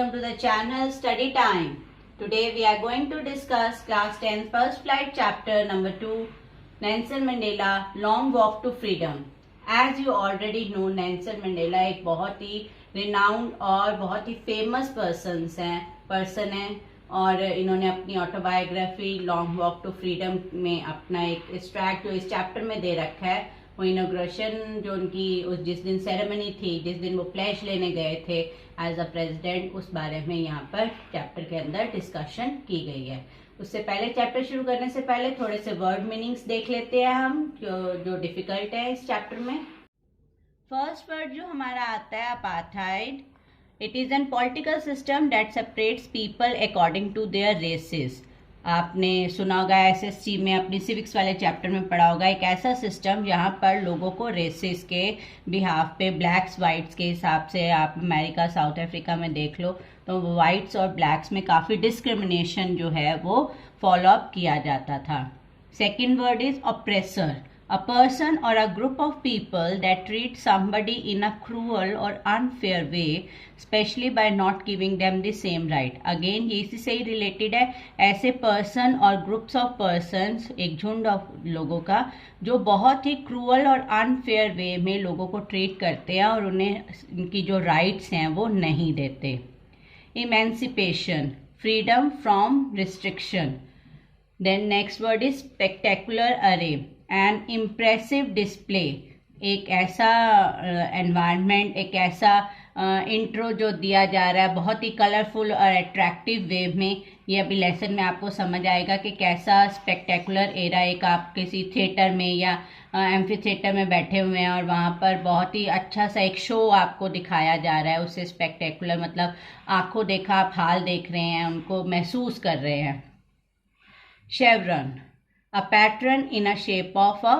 welcome to the channel Study Time. Today we are going to discuss class 10 first flight chapter number 2, Nelson Mandela Long Walk to Freedom. As you already know, Nelson Mandela एक बहुत ही renowned और बहुत ही famous person है और इन्होंने अपनी autobiography long walk to freedom में अपना एक एक्सट्रैक्ट जो इस चैप्टर में दे रखा है, वो इनोग्रेशन जो उनकी उस जिस दिन सेरेमनी थी, जिस दिन वो प्लेज लेने गए थे एज अ प्रेसिडेंट, उस बारे में यहाँ पर चैप्टर के अंदर डिस्कशन की गई है। उससे पहले चैप्टर शुरू करने से पहले थोड़े से वर्ड मीनिंग्स देख लेते हैं हम जो डिफिकल्ट है इस चैप्टर में। फर्स्ट वर्ड जो हमारा आता है apartheid. It is an political system that separates people according to their races. आपने सुना होगा एसएससी में अपनी सिविक्स वाले चैप्टर में पढ़ा होगा, एक ऐसा सिस्टम जहाँ पर लोगों को रेसेस के बिहाफ पे, ब्लैक्स वाइट्स के हिसाब से, आप अमेरिका साउथ अफ्रीका में देख लो तो वाइट्स और ब्लैक्स में काफ़ी डिस्क्रिमिनेशन जो है वो फॉलो अप किया जाता था। Second word is oppressor, a person or a group of people that treat somebody in a cruel or unfair way, especially by not giving them the same right. Again ये इसी से ही related है, ऐसे person और groups of persons, एक झुंड of लोगों का जो बहुत ही क्रूअल और अनफेयर वे में लोगों को ट्रीट करते हैं और उन्हें उनकी जो राइट्स हैं वो नहीं देते। Emancipation, freedom from restriction. Then next word is spectacular अरे, एन इम्प्रेसिव डिस्प्ले, एक ऐसा एनवायरनमेंट, एक ऐसा इंट्रो जो दिया जा रहा है बहुत ही कलरफुल और अट्रैक्टिव वे में। ये अभी लेसन में आपको समझ आएगा कि कैसा स्पेक्टेकुलर एरा, एक आप किसी थिएटर में या एम्फी थिएटर में बैठे हुए हैं और वहाँ पर बहुत ही अच्छा सा एक शो आपको दिखाया जा रहा है, उससे स्पेक्टेकुलर मतलब आंखों देखा आप हाल देख रहे हैं, उनको महसूस कर रहे हैं। शेवरन, a pattern in a shape of a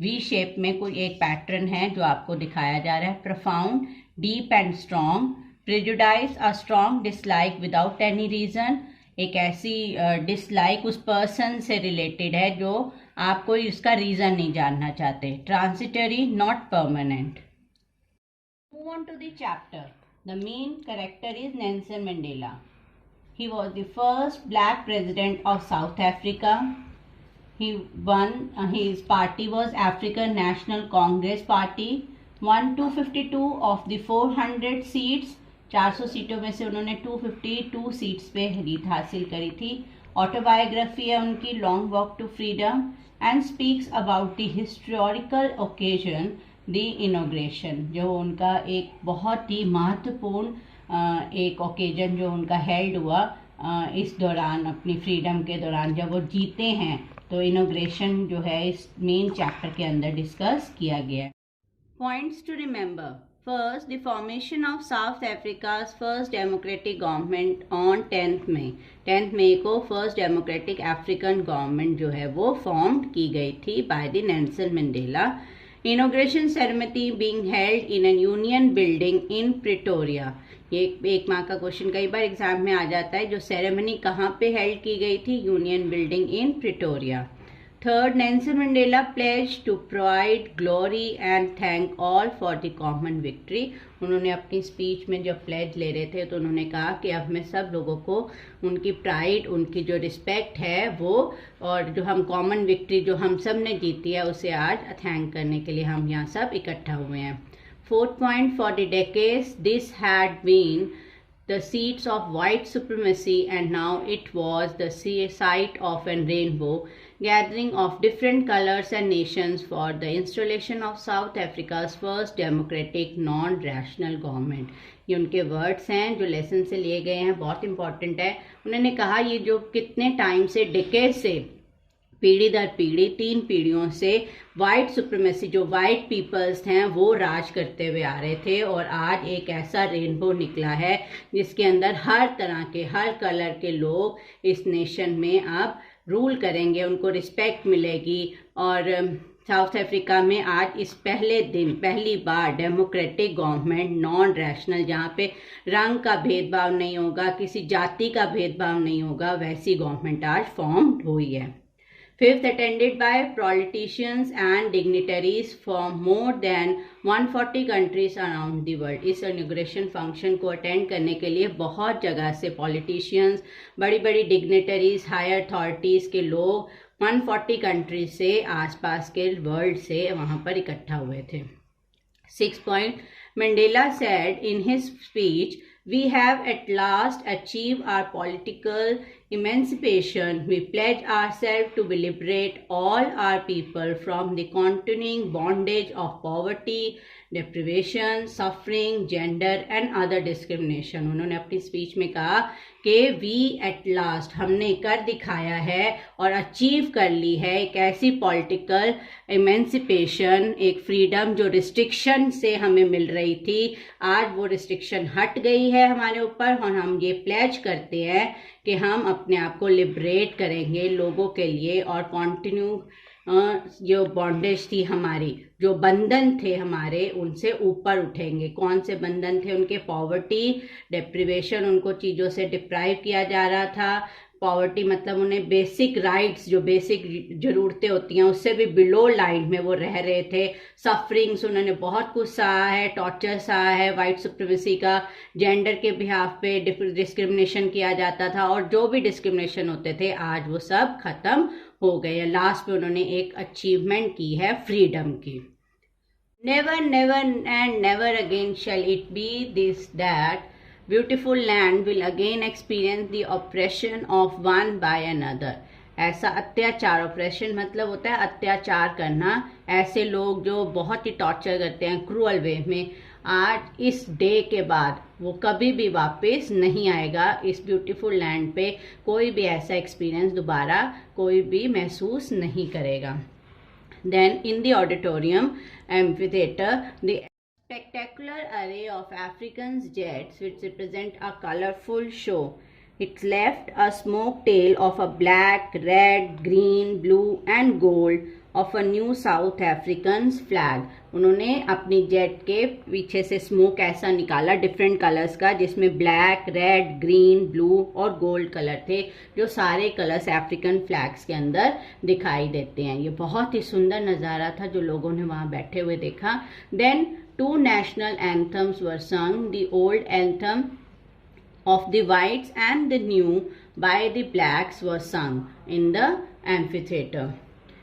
V shape में कोई एक पैटर्न है जो आपको दिखाया जा रहा है। Profound, deep and strong. Prejudice, a strong dislike without any reason, एक ऐसी डिसलाइक उस पर्सन से रिलेटेड है जो आप कोई उसका रीजन नहीं जानना चाहते। Transitory, not permanent. Move on to the chapter. The main character is Nelson Mandela. He was the first black president of South Africa. He won, his party was African National Congress Party, won 252 of the 400 seats. 400 सीटों में से उन्होंने 252 seats पे जीत हासिल करी थी। Autobiography है उनकी long walk to freedom and speaks about the historical occasion the inauguration, जो उनका एक बहुत ही महत्वपूर्ण एक ओकेजन जो उनका हेल्ड हुआ इस दौरान, अपनी फ्रीडम के दौरान जब वो जीते हैं, तो इनॉग्रेशन जो है इस मेन चैप्टर के अंदर डिस्कस किया गया है। Points to remember. First, the formation of South Africa's first democratic government on 10th May को फर्स्ट डेमोक्रेटिक अफ्रीकन गवर्नमेंट जो है वो फॉर्म की गई थी by the Nelson Mandela. Inauguration ceremony being held in an union building in Pretoria, ये एक mark का क्वेश्चन कई बार एग्जाम में आ जाता है, जो सेरेमनी कहाँ पे हेल्ड की गई थी, union building in Pretoria. Third, Nelson Mandela pledge to provide glory and thank all for the common victory. उन्होंने अपनी स्पीच में जब प्लेज ले रहे थे तो उन्होंने कहा कि अब मैं सब लोगों को उनकी प्राइड, उनकी जो रिस्पेक्ट है वो, और जो हम कॉमन विक्ट्री जो हम सब ने जीती है उसे आज थैंक करने के लिए हम यहाँ सब इकट्ठा हुए हैं। Fourth point, for the decades this had been the seats of white supremacy and now it was the site of a rainbow gathering of different colors and nations for the installation of South Africa's first democratic non-rational government. ये उनके words हैं जो lesson से लिए गए हैं, बहुत important है। उन्होंने कहा ये जो कितने टाइम से, डिकेड से, पीढ़ी दर पीढ़ी, 3 पीढ़ियों से वाइट सुप्रीमेसी, जो वाइट पीपल्स हैं वो राज करते हुए आ रहे थे, और आज एक ऐसा रेनबो निकला है जिसके अंदर हर तरह के, हर कलर के लोग इस नेशन में अब रूल करेंगे, उनको रिस्पेक्ट मिलेगी। और साउथ अफ्रीका में आज इस पहले दिन पहली बार डेमोक्रेटिक गवर्नमेंट, नॉन रैशनल, जहाँ पे रंग का भेदभाव नहीं होगा, किसी जाति का भेदभाव नहीं होगा, वैसी गवर्नमेंट आज फॉर्म हुई है। Fifth, attended by politicians and dignitaries from more than 140 countries around the world. इस इनॉग्रेशन फंक्शन को अटेंड करने के लिए बहुत जगह से पॉलिटिशियंस, बड़ी बड़ी डिग्नेटरीज, हायर अथॉरिटीज़ के लोग 140 कंट्रीज से, आसपास के वर्ल्ड से वहाँ पर इकट्ठा हुए थे. 6 point, Mandela said in his speech, "We have at last achieved our political emancipation. We pledge ourselves to liberate all our people from the continuing bondage of poverty, deprivation, suffering, gender and other discrimination." उन्होंने अपनी speech में कहा कि we at last, हमने कर दिखाया है और अचीव कर ली है एक ऐसी पॉलिटिकल एमेंसिपेशन, एक फ्रीडम जो रिस्ट्रिक्शन से हमें मिल रही थी, आज वो रिस्ट्रिक्शन हट गई है हमारे ऊपर और हम ये प्लेज करते हैं कि हम अपने आप को लिबरेट करेंगे लोगों के लिए और कॉन्टिन्यू जो बॉन्डेज थी हमारी, जो बंधन थे हमारे, उनसे ऊपर उठेंगे. कौन से बंधन थे उनके? पॉवर्टी, डिप्रिवेशन, उनको चीज़ों से डिप्राइव किया जा रहा था. पॉवर्टी मतलब उन्हें बेसिक राइट्स, जो बेसिक ज़रूरतें होती हैं उससे भी बिलो लाइन में वो रह रहे थे. सफरिंग्स, उन्होंने बहुत कुछ सहा है, टॉर्चर सहा है, वाइट सुप्रीमेसी का, जेंडर के बिहाफ पे डिस्क्रिमिनेशन किया जाता था और जो भी डिस्क्रिमिनेशन होते थे आज वो सब खत्म हो गए. लास्ट में उन्होंने एक अचीवमेंट की है फ्रीडम की. Never never and never again shall it be this that beautiful land will again experience the oppression of one by another. ऐसा अत्याचार, ऑपरेशन मतलब होता है अत्याचार करना, ऐसे लोग जो बहुत ही टॉर्चर करते हैं क्रूअल वे में, आज इस डे के बाद वो कभी भी वापस नहीं आएगा. इस ब्यूटीफुल लैंड पे कोई भी ऐसा एक्सपीरियंस दोबारा कोई भी महसूस नहीं करेगा. Then in the auditorium amphitheatre, the spectacular array of Africans jets which represent a colorful show. It left a smoke tail of a black, red, green, blue and gold of a new South African's flag. उन्होंने अपनी jet के पीछे से smoke ऐसा निकाला different colours का, जिसमें black, red, green, blue और गोल्ड कलर थे, जो सारे कलर्स अफ्रीकन फ्लैग्स के अंदर दिखाई देते हैं. ये बहुत ही सुंदर नज़ारा था जो लोगों ने वहाँ बैठे हुए देखा. Then 2 national anthems were sung, the old anthem of the whites and the new by the blacks was sung in the amphitheater.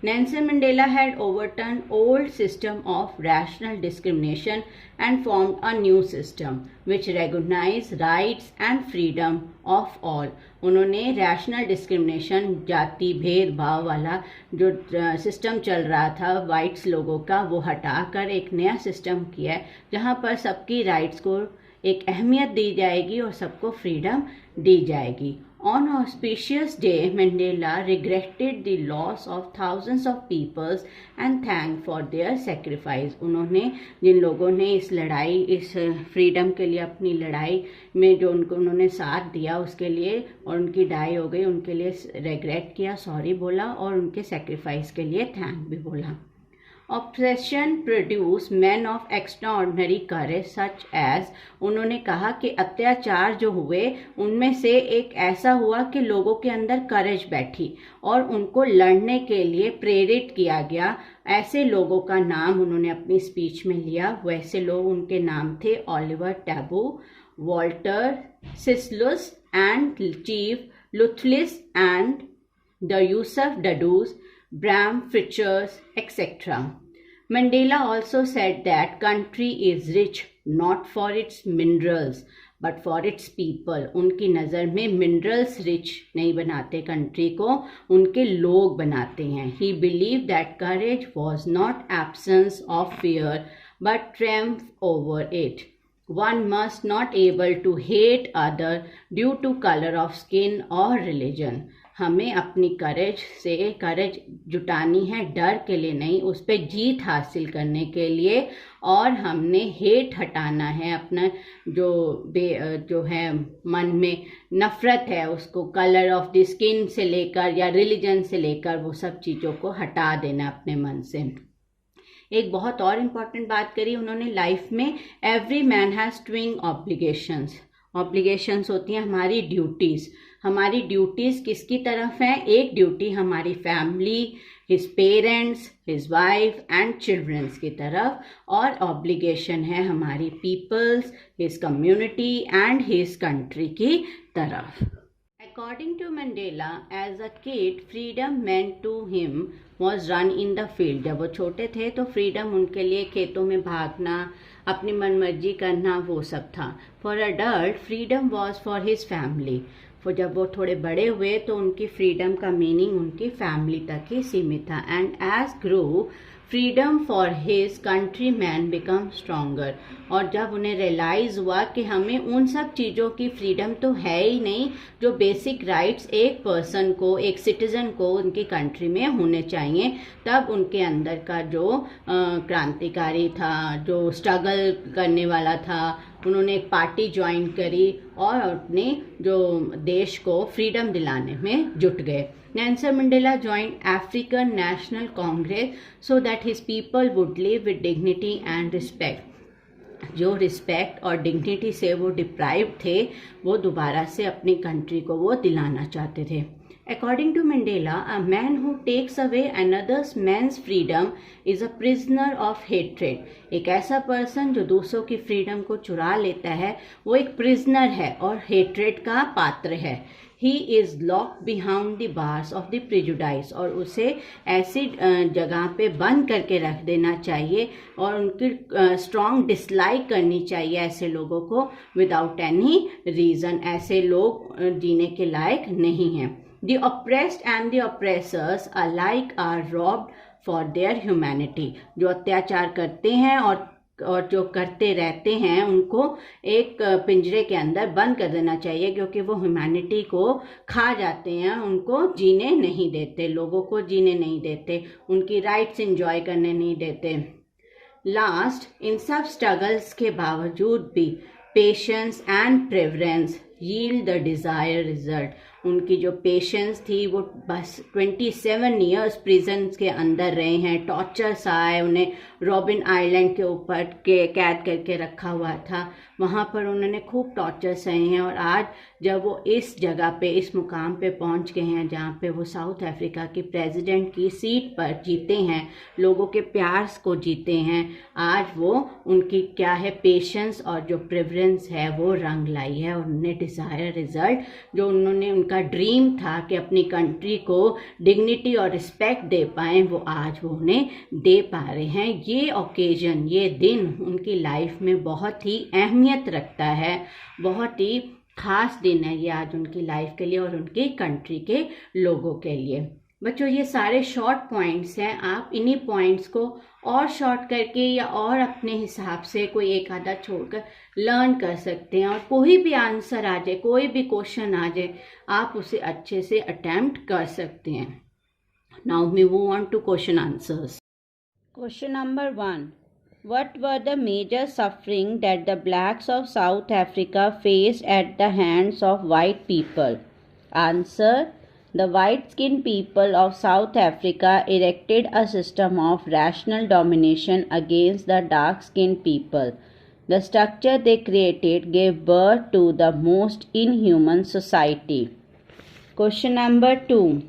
Nelson Mandela had overturned old system of racial discrimination and formed a new system which recognized rights and freedom of all. उन्होंने rational discrimination, जाति भेदभाव वाला जो system चल रहा था whites लोगों का, वो हटाकर एक नया सिस्टम किया है जहाँ पर सबकी राइट्स को एक अहमियत दी जाएगी और सबको फ्रीडम दी जाएगी. On auspicious day, Mandela regretted the loss of thousands of peoples and thanked for their sacrifice. उन्होंने जिन लोगों ने इस लड़ाई, इस फ्रीडम के लिए अपनी लड़ाई में जो उन्होंने साथ दिया उसके लिए, और उनकी डाई हो गई, उनके लिए रिग्रेट किया, सॉरी बोला और उनके सेक्रीफाइस के लिए थैंक भी बोला. Operation produce man of extraordinary courage such as, उन्होंने कहा कि अत्याचार जो हुए उनमें से एक ऐसा हुआ कि लोगों के अंदर करेज बैठी और उनको लड़ने के लिए प्रेरित किया गया. ऐसे लोगों का नाम उन्होंने अपनी स्पीच में लिया. वैसे लोग, उनके नाम थे Oliver Tambo, Walter Sisulu and Chief Luthuli and the Yusuf Dadoo, Bram Fitchers, etc. Mandela also said that country is rich not for its minerals but for its people. उनकी नज़र में minerals rich नहीं बनाते कंट्री को, उनके लोग बनाते हैं. He believed that courage was not absence of fear but triumph over it. One must not able to hate other due to color of skin or religion. हमें अपनी करेज जुटानी है, डर के लिए नहीं, उस पर जीत हासिल करने के लिए, और हमने हेट हटाना है, अपना जो है मन में नफ़रत है उसको कलर ऑफ द स्किन से लेकर या रिलीजन से लेकर वो सब चीज़ों को हटा देना अपने मन से. एक बहुत और इम्पॉर्टेंट बात करी उन्होंने लाइफ में, एवरी मैन हैज़ ट्विंग ऑब्लिगेशंस होती हैं हमारी ड्यूटीज़. हमारी ड्यूटीज़ किसकी तरफ हैं? एक ड्यूटी हमारी family, his parents, his wife and childrens की तरफ, और ऑब्लिगेशन है हमारी peoples, his community and his country की तरफ. According to Mandela, as a kid, freedom meant to him was run in the field. जब वो छोटे थे तो फ्रीडम उनके लिए खेतों में भागना, अपनी मनमर्जी करना, वो सब था. For adult, freedom was for his family. फिर जब वो थोड़े बड़े हुए तो उनकी फ्रीडम का मीनिंग उनकी फैमिली तक ही सीमित था. And as grow freedom for his country man become stronger. और जब उन्हें रियलाइज़ हुआ कि हमें उन सब चीज़ों की फ्रीडम तो है ही नहीं जो बेसिक राइट्स एक पर्सन को, एक सिटीज़न को उनकी कंट्री में होने चाहिए, तब उनके अंदर का जो क्रांतिकारी था, जो स्ट्रगल करने वाला था, उन्होंने एक पार्टी ज्वाइन करी और अपने जो देश को फ्रीडम दिलाने में जुट गए. Nelson Mandela joined African National Congress so that his people would live with dignity and respect. जो रिस्पेक्ट और डिग्निटी से वो डिप्राइव थे, वो दोबारा से अपनी कंट्री को वो दिलाना चाहते थे. According to Mandela, a man who takes away another man's freedom is a prisoner of hatred. एक ऐसा पर्सन जो दूसरों की फ्रीडम को चुरा लेता है, वो एक प्रिजनर है और हेट्रेड का पात्र है. He is locked behind the bars of the prejudice. और उसे ऐसी जगह पे बंद करके रख देना चाहिए और उनकी स्ट्रॉन्ग डिसलाइक करनी चाहिए ऐसे लोगों को विदाउट एनी रीज़न. ऐसे लोग जीने के लायक नहीं हैं. The oppressed and the oppressors alike are robbed for their humanity. जो अत्याचार करते हैं और जो करते रहते हैं उनको एक पिंजरे के अंदर बंद कर देना चाहिए, क्योंकि वो ह्यूमैनिटी को खा जाते हैं, उनको जीने नहीं देते, लोगों को जीने नहीं देते, उनकी राइट्स एंजॉय करने नहीं देते. लास्ट, इन सब स्ट्रगल्स के बावजूद भी patience and preference yield the desire result. उनकी जो पेशेंस थी, वो बस 27 ईयर्स प्रिजन के अंदर रहे हैं. टॉर्चर्स आए, उन्हें रॉबिन आइलैंड के ऊपर के कैद करके रखा हुआ था, वहाँ पर उन्होंने खूब टॉर्चर सहे हैं. और आज जब वो इस जगह पे, इस मुकाम पे पहुँच गए हैं जहाँ पे वो साउथ अफ्रीका की प्रेसिडेंट की सीट पर जीते हैं, लोगों के प्यार को जीते हैं, आज वो उनकी क्या है पेशेंस और जो प्रेफरेंस है वो रंग लाई है. और उन्हें डिज़ायर रिजल्ट, जो उन्होंने उनका ड्रीम था कि अपनी कंट्री को डिग्निटी और रिस्पेक्ट दे पाएँ, वो आज वो उन्हें दे पा रहे हैं. ये ओकेजन, ये दिन उनकी लाइफ में बहुत ही अहमियत रखता है, बहुत ही खास दिन है ये आज उनकी लाइफ के लिए और उनकी कंट्री के लोगों के लिए. बच्चों, ये सारे शॉर्ट पॉइंट्स हैं. आप इन्हीं पॉइंट्स को और शॉर्ट करके या और अपने हिसाब से कोई एक आधा छोड़कर लर्न कर सकते हैं, और कोई भी आंसर आ जाए, कोई भी क्वेश्चन आ जाए, आप उसे अच्छे से अटेम्प्ट कर सकते हैं. Now we move on to question answers. Question number 1. What were the major suffering that the blacks of South Africa faced at the hands of white people? Answer. The white-skinned people of South Africa erected a system of racial domination against the dark-skinned people. The structure they created gave birth to the most inhuman society. Question number 2.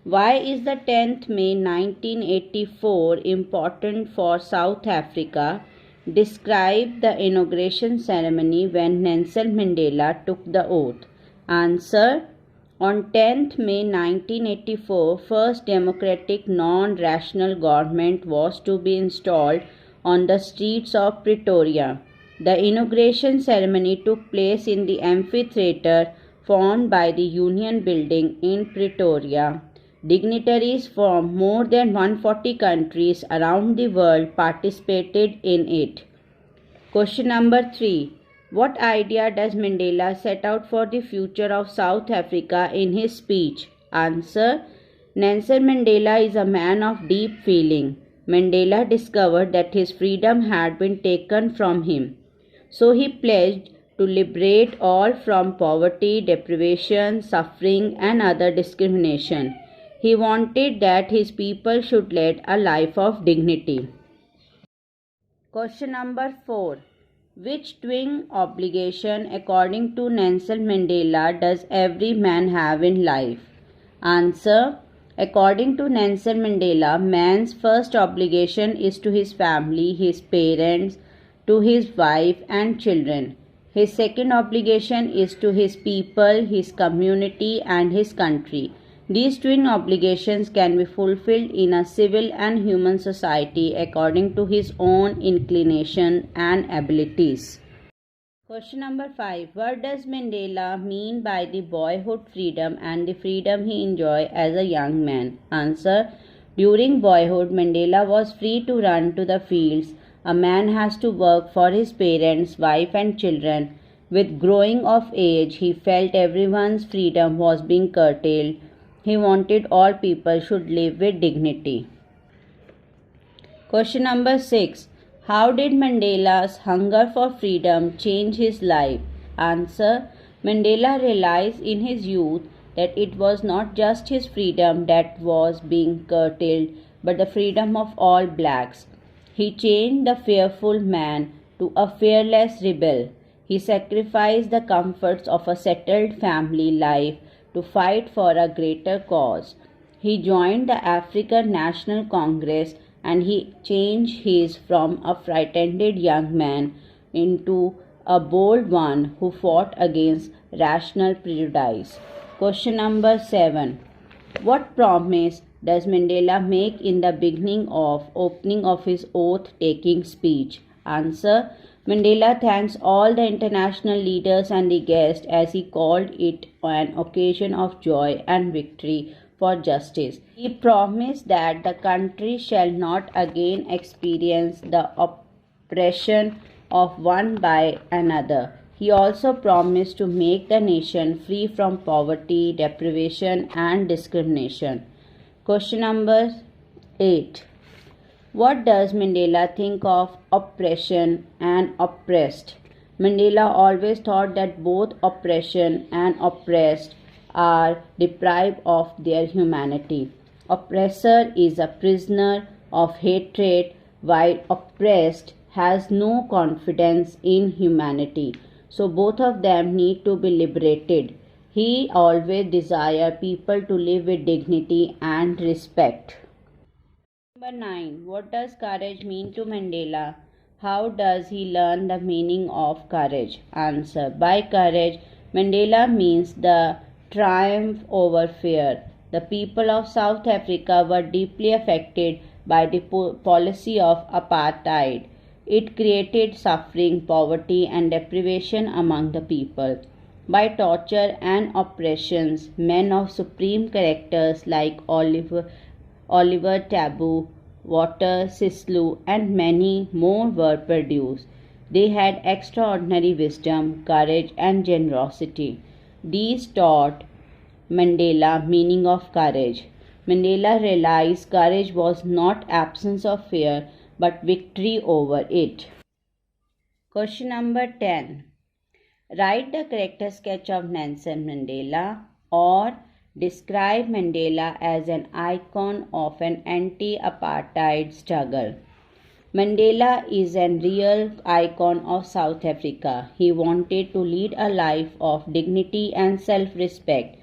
Why is the 10th May 1984 important for South Africa? Describe the inauguration ceremony when Nelson Mandela took the oath. Answer. On 10th May 1984, first democratic non-rational government was to be installed on the streets of Pretoria. The inauguration ceremony took place in the amphitheatre formed by the Union Building in Pretoria. Dignitaries from more than 140 countries around the world participated in it. Question number 3. What idea does Mandela set out for the future of South Africa in his speech? Answer. Nelson Mandela is a man of deep feeling. Mandela discovered that his freedom had been taken from him. So he pledged to liberate all from poverty, deprivation, suffering, and other discrimination. He wanted that his people should lead a life of dignity. Question number 4. Which twin obligation, according to Nelson Mandela, does every man have in life? Answer. According to Nelson Mandela, man's first obligation is to his family, his parents, to his wife and children. His second obligation is to his people, his community and his country. These twin obligations can be fulfilled in a civil and human society according to his own inclination and abilities. Question number 5. What does Mandela mean by the boyhood freedom and the freedom he enjoyed as a young man? Answer. During boyhood, Mandela was free to run to the fields. A man has to work for his parents, wife and children. With growing of age, he felt everyone's freedom was being curtailed. He wanted all people should live with dignity. Question number 6. How did Mandela's hunger for freedom change his life? Answer. Mandela realized in his youth that it was not just his freedom that was being curtailed, but the freedom of all blacks. He changed the fearful man to a fearless rebel. He sacrificed the comforts of a settled family life to fight for a greater cause. He joined the African National Congress and he changed his from a frightened young man into a bold one who fought against rational prejudice. Question number 7. What promise does Mandela make in the beginning of opening of his oath-taking speech? Answer. Mandela thanks all the international leaders and the guests as he called it an occasion of joy and victory for justice. He promised that the country shall not again experience the oppression of one by another. He also promised to make the nation free from poverty, deprivation and discrimination. Question number 8. What does Mandela think of oppression and oppressed? Mandela always thought that both oppression and oppressed are deprived of their humanity. Oppressor is a prisoner of hatred, while oppressed has no confidence in humanity. So both of them need to be liberated. He always desired people to live with dignity and respect. Number 9. What does courage mean to Mandela? How does he learn the meaning of courage? Answer. By courage, Mandela means the triumph over fear. The people of South Africa were deeply affected by the policy of apartheid. It created suffering, poverty, and deprivation among the people. By torture and oppressions, men of supreme characters like Oliver Tambo, Walter Sisulu, and many more were produced. They had extraordinary wisdom, courage, and generosity. These taught Mandela meaning of courage. Mandela realized courage was not absence of fear, but victory over it. Question number 10. Write the character sketch of Nelson Mandela or describe Mandela as an icon of an anti-apartheid struggle. Mandela is a real icon of South Africa. He wanted to lead a life of dignity and self-respect.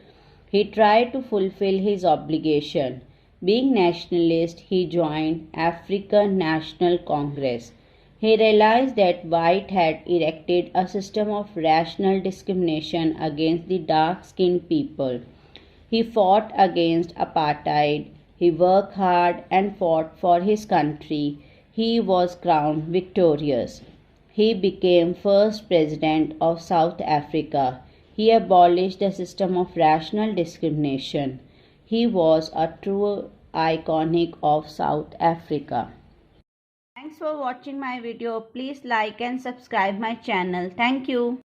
He tried to fulfill his obligation. Being nationalist, he joined African National Congress. He realized that white had erected a system of racial discrimination against the dark-skinned people. He fought against apartheid. He worked hard and fought for his country. He was crowned victorious. He became first president of South Africa. He abolished the system of racial discrimination. He was a true icon of South Africa. Thanks for watching my video. Please like and subscribe my channel. Thank you.